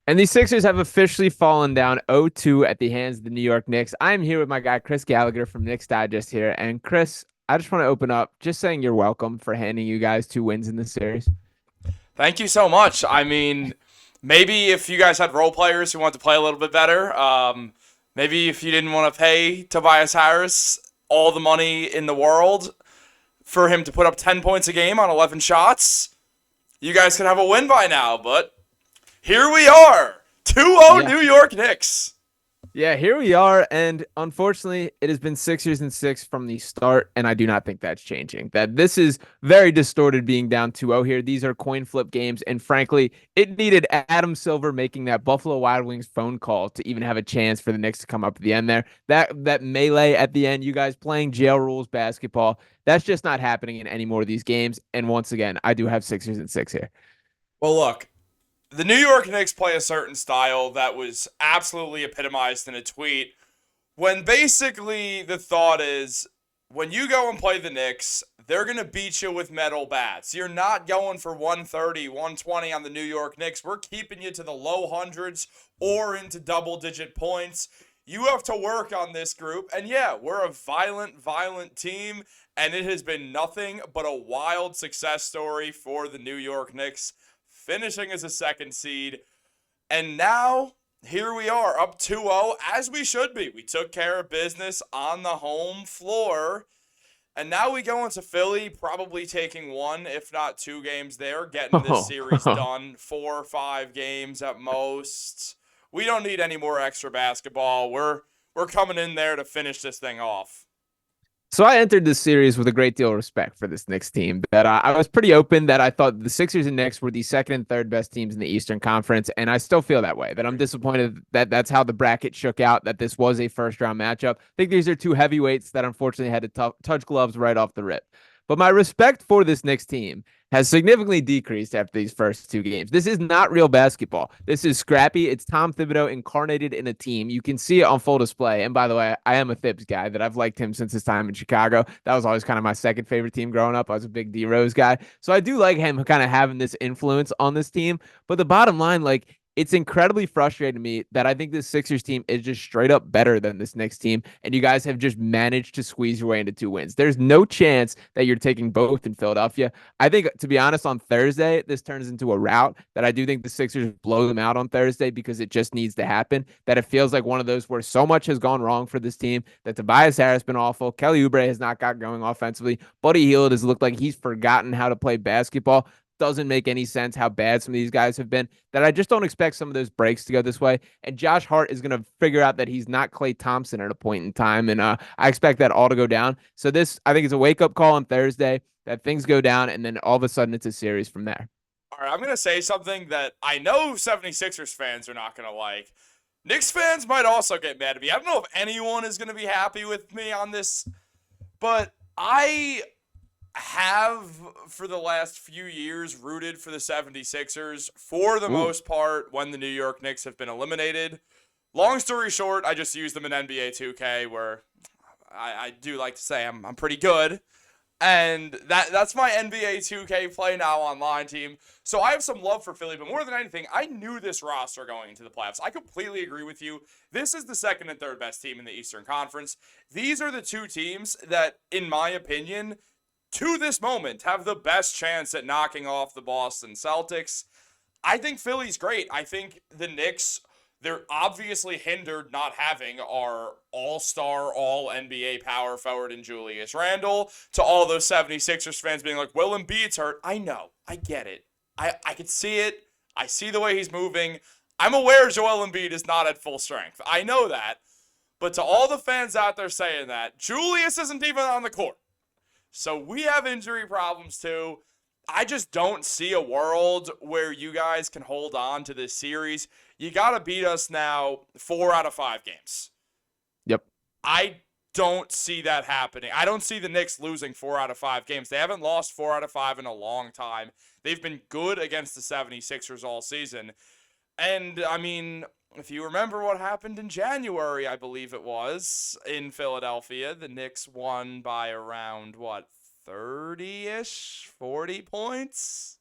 And the Sixers have officially fallen down 0-2 at the hands of the New York Knicks. I'm here with my guy Chris Gallagher from Knicks Digest here. And Chris, I just want to open up just saying you're welcome for handing you guys two wins in this series. Thank you so much. I mean, maybe if you guys had role players who want to play a little bit better, maybe if you didn't want to pay Tobias Harris all the money in the world for him to put up 10 points a game on 11 shots, you guys could have a win by now. But here we are, 2-0 Yeah. New York Knicks. Yeah, here we are. And unfortunately, it has been Sixers and six from the start. And I do not think that's changing. That this is very distorted being down 2-0 here. These are coin flip games. And frankly, it needed Adam Silver making that Buffalo Wild Wings phone call to even have a chance for the Knicks to come up at the end there. That melee at the end, you guys playing jail rules basketball, that's just not happening in any more of these games. And once again, I do have Sixers and six here. Well, look, the New York Knicks play a certain style that was absolutely epitomized in a tweet when basically the thought is when you go and play the Knicks, they're going to beat you with metal bats. You're not going for 130, 120 on the New York Knicks. We're keeping you to the low hundreds or into double digit points. You have to work on this group. And yeah, we're a violent, violent team. And it has been nothing but a wild success story for the New York Knicks, finishing as a second seed. And now here we are, up 2-0, as we should be. We took care of business on the home floor. And now we go into Philly, probably taking one, if not two games there, getting this series done, 4 or 5 games at most. We don't need any more extra basketball. We're coming in there to finish this thing off. So I entered this series with a great deal of respect for this Knicks team. That I was pretty open that I thought the Sixers and Knicks were the second and third best teams in the Eastern Conference, and I still feel that way. That I'm disappointed that that's how the bracket shook out. That this was a first round matchup. I think these are two heavyweights that unfortunately had to touch gloves right off the rip. But my respect for this Knicks team has significantly decreased after these first two games. This is not real basketball. This is scrappy. It's Tom Thibodeau incarnated in a team. You can see it on full display. And by the way, I am a Thibs guy that I've liked him since his time in Chicago. That was always kind of my second favorite team growing up. I was a big D Rose guy. So I do like him kind of having this influence on this team. But the bottom line, like, it's incredibly frustrating to me that I think this Sixers team is just straight up better than this Knicks team, and you guys have just managed to squeeze your way into two wins. There's no chance that you're taking both in Philadelphia. I think, to be honest, on Thursday, this turns into a rout that I do think the Sixers blow them out on Thursday because it just needs to happen. That it feels like one of those where so much has gone wrong for this team that Tobias Harris has been awful. Kelly Oubre has not got going offensively. Buddy Hield has looked like he's forgotten how to play basketball. Doesn't make any sense how bad some of these guys have been, that I just don't expect some of those breaks to go this way. And Josh Hart is going to figure out that he's not Klay Thompson at a point in time. And I expect that all to go down. So this, I think, is a wake up call on Thursday that things go down. And then all of a sudden it's a series from there. All right, I'm going to say something that I know 76ers fans are not going to like. Knicks fans might also get mad at me. I don't know if anyone is going to be happy with me on this, but I have for the last few years rooted for the 76ers for the Ooh. most part when the New York Knicks have been eliminated. Long story short, I just use them in NBA 2K where I do like to say I'm pretty good. And that's my NBA 2K play now online team. So I have some love for Philly, but more than anything, I knew this roster going into the playoffs. I completely agree with you. This is the second and third best team in the Eastern Conference. These are the two teams that, in my opinion, to this moment, have the best chance at knocking off the Boston Celtics. I think Philly's great. I think the Knicks, they're obviously hindered not having our all-star, all-NBA power forward in Julius Randle. To all those 76ers fans being like, Will Embiid's hurt. I know. I get it. I can see it. I see the way he's moving. I'm aware Joel Embiid is not at full strength. I know that. But to all the fans out there saying that, Julius isn't even on the court. So we have injury problems too. I just don't see a world where you guys can hold on to this series. You got to beat us now 4 out of 5 games. Yep. I don't see that happening. I don't see the Knicks losing 4 out of 5 games. They haven't lost 4 out of 5 in a long time. They've been good against the 76ers all season. And, I mean, if you remember what happened in January, I believe it was, in Philadelphia, the Knicks won by around, what, 30-ish? 40 points?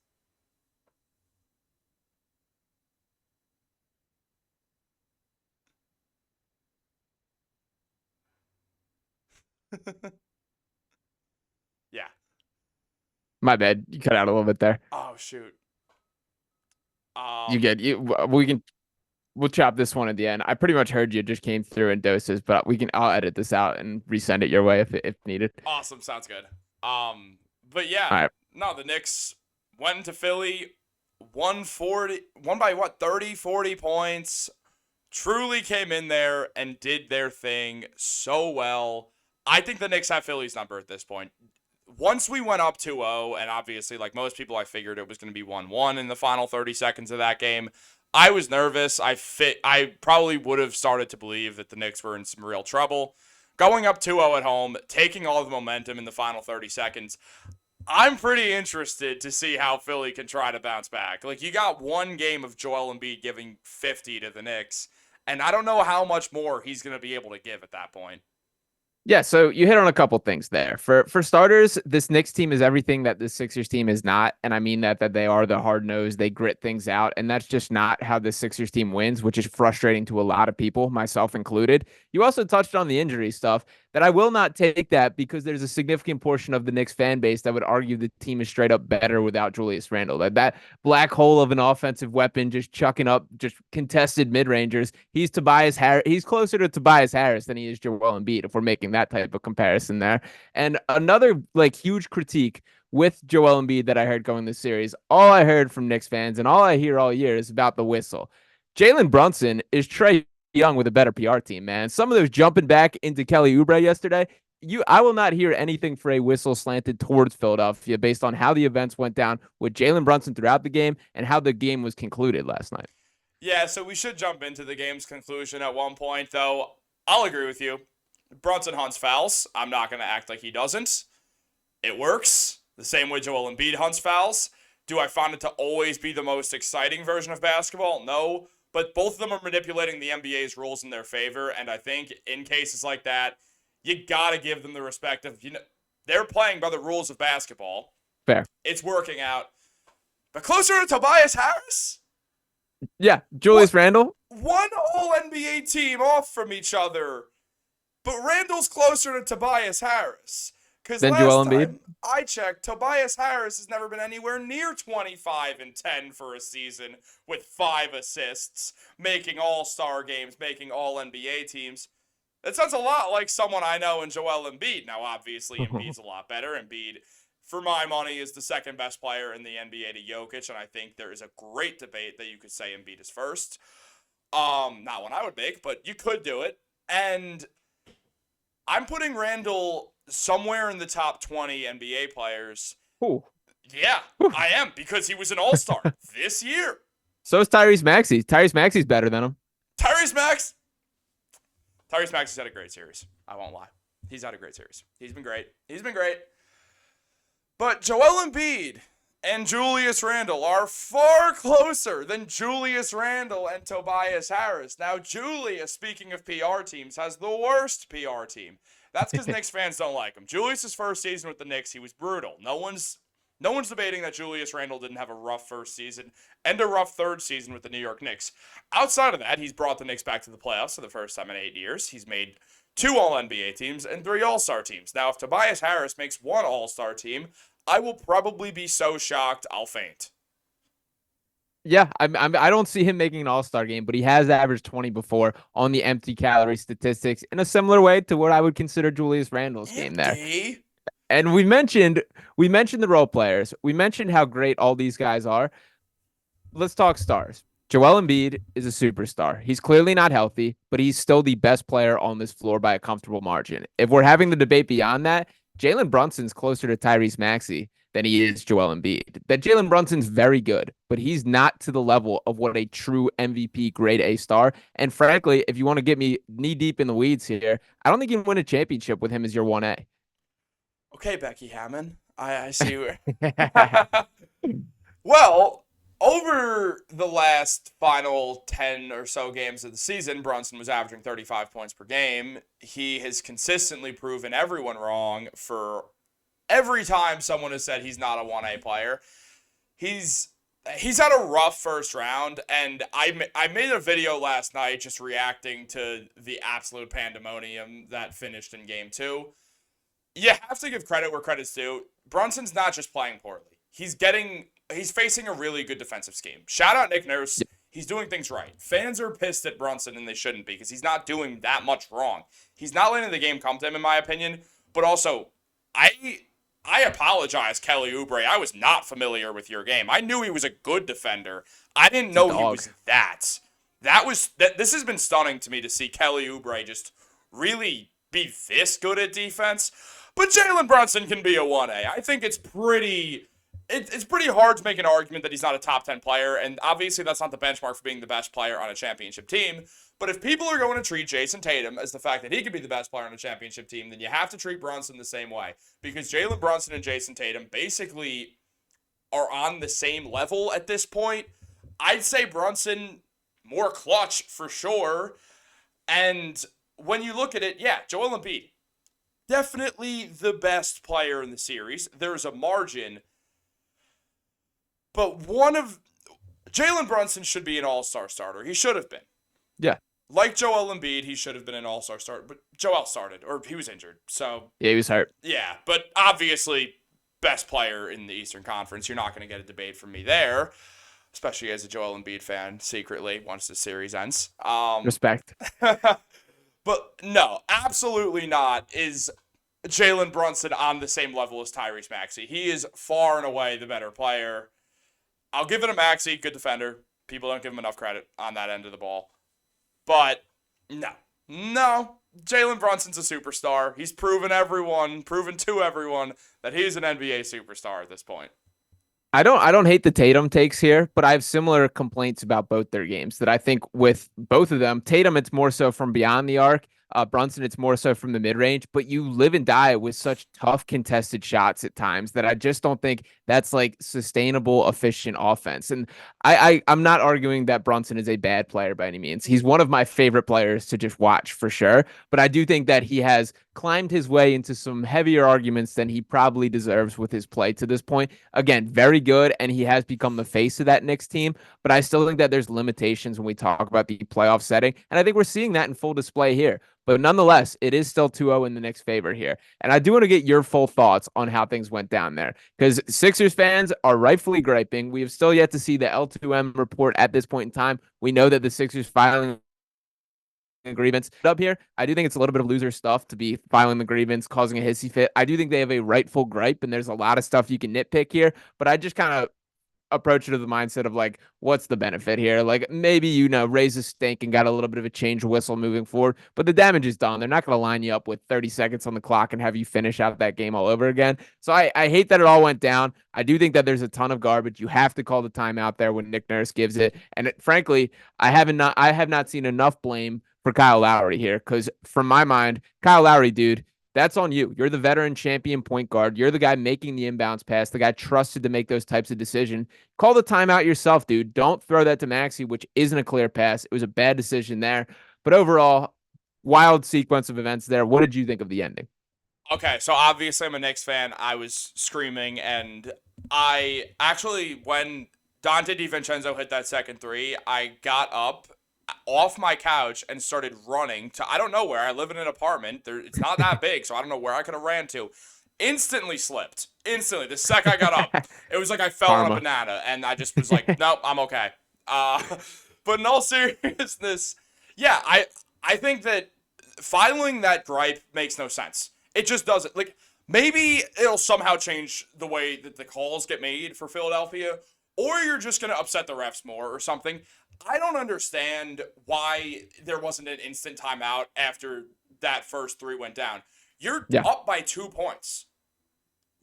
Yeah. My bad. You cut out a little bit there. Oh shoot. You Um. get you. We'll chop this one at the end. I pretty much heard you just came through in doses, but I'll edit this out and resend it your way if needed. Awesome. Sounds good. But yeah. All right. No, the Knicks went to Philly, 140, won by what, 30, 40 points. Truly came in there and did their thing so well. I think the Knicks have Philly's number at this point. Once we went up 2-0, and obviously, like most people, I figured it was going to be 1-1 in the final 30 seconds of that game. I was nervous. I probably would have started to believe that the Knicks were in some real trouble. Going up 2-0 at home, taking all the momentum in the final 30 seconds, I'm pretty interested to see how Philly can try to bounce back. Like, you got one game of Joel Embiid giving 50 to the Knicks, and I don't know how much more he's going to be able to give at that point. Yeah, so you hit on a couple things there. For starters, this Knicks team is everything that the Sixers team is not, and I mean that they are the hard nosed, they grit things out, and that's just not how the Sixers team wins, which is frustrating to a lot of people, myself included. You also touched on the injury stuff. That I will not take that because there's a significant portion of the Knicks fan base that would argue the team is straight up better without Julius Randle. That black hole of an offensive weapon just chucking up just contested mid-rangers. He's Tobias Harris. He's closer to Tobias Harris than he is Joel Embiid, if we're making that type of comparison there. And another like huge critique with Joel Embiid that I heard going this series, all I heard from Knicks fans and all I hear all year is about the whistle. Jalen Brunson is Trae Young with a better PR team, man. Some of those jumping back into Kelly Oubre yesterday, I will not hear anything for a whistle slanted towards Philadelphia based on how the events went down with Jalen Brunson throughout the game and how the game was concluded last night. Yeah, so we should jump into the game's conclusion at one point, though. I'll agree with you. Brunson hunts fouls. I'm not going to act like he doesn't. It works. The same way Joel Embiid hunts fouls. Do I find it to always be the most exciting version of basketball? No. But both of them are manipulating the NBA's rules in their favor, and I think in cases like that, you gotta give them the respect of, they're playing by the rules of basketball. Fair. It's working out. But closer to Tobias Harris? Yeah, Julius Randle. One whole NBA team off from each other, but Randle's closer to Tobias Harris. Because last Joel time Embiid? I checked, Tobias Harris has never been anywhere near 25 and 10 for a season with 5 assists, making all-star games, making all-NBA teams. That sounds a lot like someone I know in Joel Embiid. Now, obviously, Embiid's a lot better. Embiid, for my money, is the second best player in the NBA to Jokic, and I think there is a great debate that you could say Embiid is first. Not one I would make, but you could do it. And I'm putting Randle somewhere in the top 20 NBA players. Ooh. Yeah, Ooh. I am, because he was an all-star this year. So is Tyrese Maxey. Tyrese Maxey's better than him. Tyrese Maxey's had a great series. I won't lie. He's had a great series. He's been great. But Joel Embiid and Julius Randle are far closer than Julius Randle and Tobias Harris. Now, Julius, speaking of PR teams, has the worst PR team. That's because Knicks fans don't like him. Julius's first season with the Knicks, he was brutal. No one's debating that Julius Randle didn't have a rough first season and a rough third season with the New York Knicks. Outside of that, he's brought the Knicks back to the playoffs for the first time in 8 years. He's made 2 All-NBA teams and 3 All-Star teams. Now, if Tobias Harris makes 1 All-Star team, I will probably be so shocked I'll faint. Yeah, I don't see him making an all-star game, but he has averaged 20 before on the empty calorie statistics in a similar way to what I would consider Julius Randle's game there. And we mentioned the role players. We mentioned how great all these guys are. Let's talk stars. Joel Embiid is a superstar. He's clearly not healthy, but he's still the best player on this floor by a comfortable margin. If we're having the debate beyond that, Jalen Brunson's closer to Tyrese Maxey than he is Joel Embiid. That Jalen Brunson's very good, but he's not to the level of what a true MVP grade A star. And frankly, if you want to get me knee deep in the weeds here, I don't think you can win a championship with him as your 1A. Okay, Becky Hammond. I see where. Well, over the last final 10 or so games of the season, Brunson was averaging 35 points per game. He has consistently proven everyone wrong for every time someone has said he's not a 1A player. He's had a rough first round, and I made a video last night just reacting to the absolute pandemonium that finished in Game 2. you have to give credit where credit's due. Brunson's not just playing poorly. He's facing a really good defensive scheme. Shout out Nick Nurse. He's doing things right. Fans are pissed at Brunson, and they shouldn't be because he's not doing that much wrong. He's not letting the game come to him, in my opinion. But also, I apologize, Kelly Oubre. I was not familiar with your game. I knew he was a good defender. I didn't know he was that. This has been stunning to me to see Kelly Oubre just really be this good at defense. But Jalen Brunson can be a 1A. I think it's pretty hard to make an argument that he's not a top 10 player, and obviously that's not the benchmark for being the best player on a championship team. But if people are going to treat Jason Tatum as the fact that he could be the best player on a championship team, then you have to treat Brunson the same way. Because Jalen Brunson and Jason Tatum basically are on the same level at this point. I'd say Brunson more clutch for sure. And when you look at it, yeah, Joel Embiid, definitely the best player in the series. There's a margin. But Jalen Brunson should be an all-star starter. He should have been. Yeah. Like Joel Embiid, he should have been an all-star starter. But Joel started, or he was injured. So Yeah, he was hurt. yeah, but obviously best player in the Eastern Conference. You're not going to get a debate from me there, especially as a Joel Embiid fan secretly once the series ends. Respect. But no, absolutely not is Jalen Brunson on the same level as Tyrese Maxey. He is far and away the better player. I'll give it to Maxey, good defender. People don't give him enough credit on that end of the ball. But no, Jalen Brunson's a superstar. He's proven to everyone that he's an NBA superstar at this point. I don't hate the Tatum takes here, but I have similar complaints about both their games that I think with both of them, Tatum, it's more so from beyond the arc. Brunson, it's more so from the mid range, but you live and die with such tough contested shots at times that I just don't think that's like sustainable, efficient offense. And I'm not arguing that Brunson is a bad player by any means. He's one of my favorite players to just watch for sure. But I do think that he has climbed his way into some heavier arguments than he probably deserves with his play to this point. Again, very good, and he has become the face of that Knicks team, but I still think that there's limitations when we talk about the playoff setting, and I think we're seeing that in full display here. But nonetheless, it is still 2-0 in the Knicks' favor here. And I do want to get your full thoughts on how things went down there, because Sixers fans are rightfully griping. We have still yet to see the L2M report at this point in time. We know that the Sixers filing a grievance up here. I do think it's a little bit of loser stuff to be filing the grievance, causing a hissy fit. I do think they have a rightful gripe, and there's a lot of stuff you can nitpick here, but I just kind of approach it to the mindset of like, what's the benefit here? Like maybe, raise a stink and got a little bit of a change whistle moving forward, but the damage is done. They're not going to line you up with 30 seconds on the clock and have you finish out that game all over again. So I hate that it all went down. I do think that there's a ton of garbage. You have to call the timeout there when Nick Nurse gives it. And frankly, I have not seen enough blame for Kyle Lowry here, because from my mind, Kyle Lowry, dude, that's on you. You're the veteran champion point guard. You're the guy making the inbounds pass, the guy trusted to make those types of decisions. Call the timeout yourself, dude. Don't throw that to Maxey, which isn't a clear pass. It was a bad decision there. But overall, wild sequence of events there. What did you think of the ending? Okay, so obviously I'm a Knicks fan. I was screaming, and I actually, when Dante DiVincenzo hit that second three, I got up off my couch and started running to, I don't know where. I live in an apartment. It's not that big, so I don't know where I could have ran to. Instantly slipped. Instantly. The second I got up, it was like I fell on a banana, and I just was like, nope, I'm okay. But in all seriousness, yeah, I think that filing that gripe makes no sense. It just doesn't. Like, maybe it'll somehow change the way that the calls get made for Philadelphia, or you're just going to upset the refs more or something. I don't understand why there wasn't an instant timeout after that first three went down. You're up by 2 points.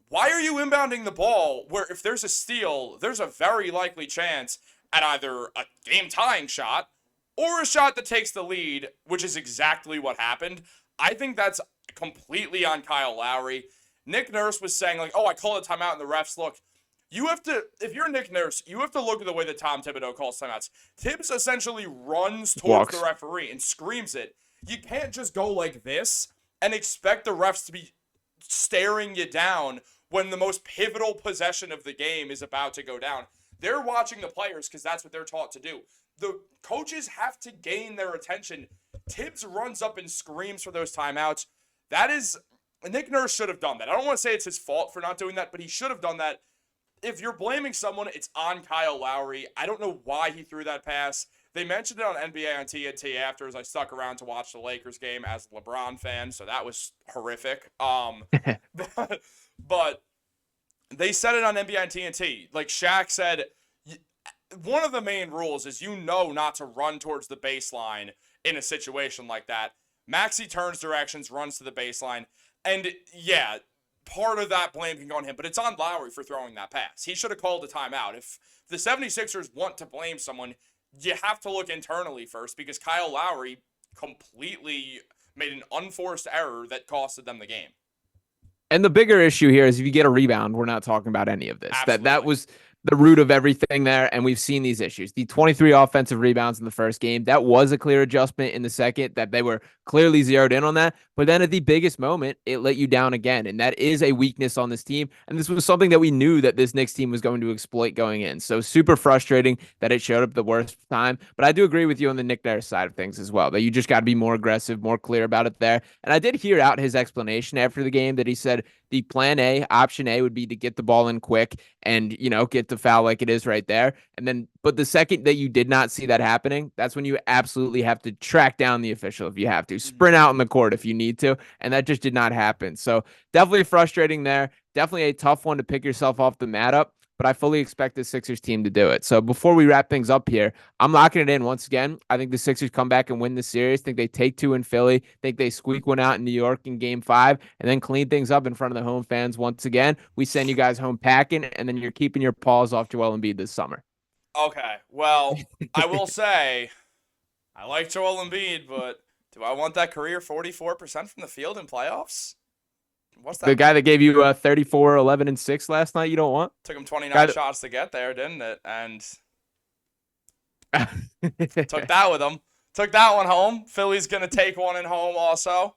Why are you inbounding the ball where if there's a steal, there's a very likely chance at either a game-tying shot or a shot that takes the lead, which is exactly what happened? I think that's completely on Kyle Lowry. Nick Nurse was saying, like, oh, I called a timeout, and the refs look. You have to, if you're Nick Nurse, you have to look at the way that Tom Thibodeau calls timeouts. Tibbs essentially runs towards the referee and screams it. You can't just go like this and expect the refs to be staring you down when the most pivotal possession of the game is about to go down. They're watching the players because that's what they're taught to do. The coaches have to gain their attention. Tibbs runs up and screams for those timeouts. That is Nick Nurse should have done that. I don't want to say it's his fault for not doing that, but he should have done that. If you're blaming someone, it's on Kyle Lowry. I don't know why he threw that pass. They mentioned it on NBA on TNT after, as I stuck around to watch the Lakers game as a LeBron fan, so that was horrific. But they said it on NBA on TNT. Like Shaq said, one of the main rules is not to run towards the baseline in a situation like that. Maxey turns directions, runs to the baseline, and yeah, part of that blame can go on him, but it's on Lowry for throwing that pass. He should have called a timeout. If the 76ers want to blame someone, you have to look internally first, because Kyle Lowry completely made an unforced error that costed them the game. And the bigger issue here is if you get a rebound, we're not talking about any of this. Absolutely. That was the root of everything there, and we've seen these issues. The 23 offensive rebounds in the first game, that was a clear adjustment in the second, that they were clearly zeroed in on that. But then at the biggest moment, it let you down again, and that is a weakness on this team. And this was something that we knew that this Knicks team was going to exploit going in. So super frustrating that it showed up the worst time. But I do agree with you on the Nick Nurse side of things as well, that you just got to be more aggressive, more clear about it there. And I did hear out his explanation after the game that he said the plan A, option A, would be to get the ball in quick and, get the foul like it is right there. And then, but the second that you did not see that happening, that's when you absolutely have to track down the official if you have to, sprint out in the court if you need to. And that just did not happen. So definitely frustrating there. Definitely a tough one to pick yourself off the mat up. But I fully expect the Sixers team to do it. So before we wrap things up here, I'm locking it in once again. I think the Sixers come back and win the series. Think they take 2 in Philly. Think they squeak one out in New York in Game 5, and then clean things up in front of the home fans once again. We send you guys home packing, and then you're keeping your paws off Joel Embiid this summer. Okay, well, I will say I like Joel Embiid, but do I want that career 44% from the field in playoffs? What's that? The guy that gave you 34, 11, and 6 last night, you don't want? Took him 29 shots to get there, didn't it? And took that with him. Took that one home. Philly's going to take one in home also.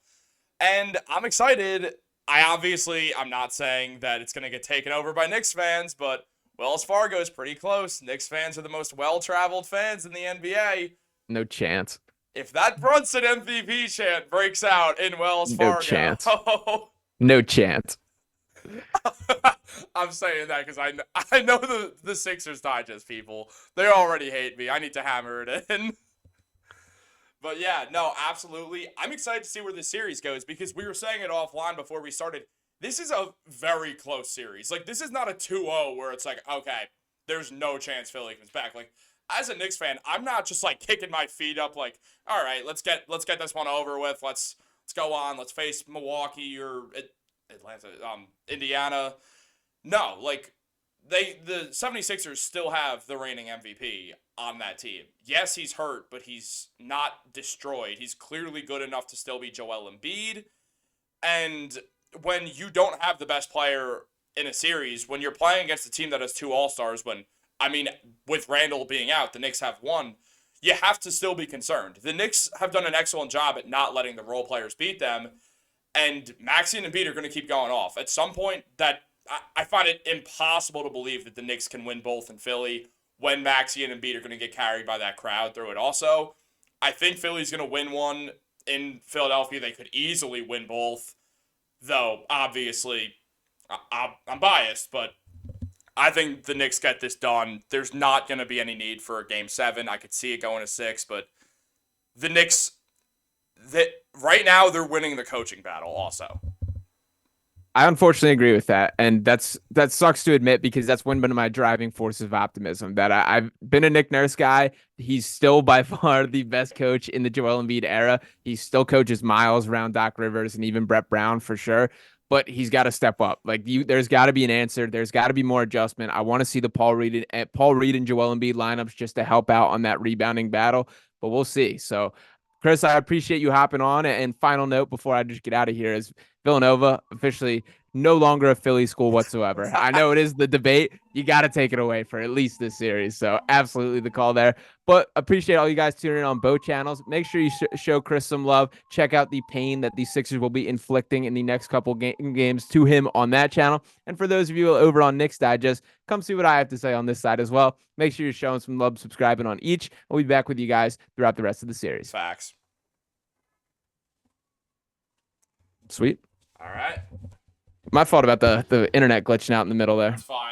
And I'm excited. I'm not saying that it's going to get taken over by Knicks fans, but Wells Fargo is pretty close. Knicks fans are the most well-traveled fans in the NBA. No chance. If that Brunson MVP chant breaks out in Wells Fargo. No chance. No chance. I'm saying that because I know the Sixers Digest people. They already hate me. I need to hammer it in. But yeah, no, absolutely. I'm excited to see where this series goes, because we were saying it offline before we started. This is a very close series. Like, this is not a 2-0 where it's like, okay, there's no chance Philly comes back. Like, as a Knicks fan, I'm not just like kicking my feet up like, all right, let's get this one over with. Let's go on. Let's face Milwaukee or Atlanta, Indiana. No, like the 76ers still have the reigning MVP on that team. Yes, he's hurt, but he's not destroyed. He's clearly good enough to still be Joel Embiid. And when you don't have the best player in a series, when you're playing against a team that has 2 All-Stars, with Randle being out, the Knicks have 1, you have to still be concerned. The Knicks have done an excellent job at not letting the role players beat them, and Maxey and Embiid are going to keep going off. At some point, that I find it impossible to believe that the Knicks can win both in Philly when Maxey and Embiid are going to get carried by that crowd through it. Also, I think Philly's going to win one in Philadelphia. They could easily win both, though obviously I'm biased, but I think the Knicks get this done. There's not going to be any need for a Game 7. I could see it going to 6, but the Knicks, right now, they're winning the coaching battle also. I unfortunately agree with that, and that sucks to admit, because that's one of my driving forces of optimism, that I've been a Nick Nurse guy. He's still by far the best coach in the Joel Embiid era. He still coaches Miles around Doc Rivers and even Brett Brown for sure. But he's got to step up. There's got to be an answer. There's got to be more adjustment. I want to see the Paul Reed and Joel Embiid lineups just to help out on that rebounding battle. But we'll see. So, Chris, I appreciate you hopping on. And final note before I just get out of here is Villanova officially no longer a Philly school whatsoever. I know it is the debate. You got to take it away for at least this series. So absolutely the call there. But appreciate all you guys tuning in on both channels. Make sure you show Chris some love. Check out the pain that the Sixers will be inflicting in the next couple games to him on that channel. And for those of you over on Knicks Digest, come see what I have to say on this side as well. Make sure you're showing some love, subscribing on each. We'll be back with you guys throughout the rest of the series. Facts. Sweet. All right. My fault about the internet glitching out in the middle there. It's fine.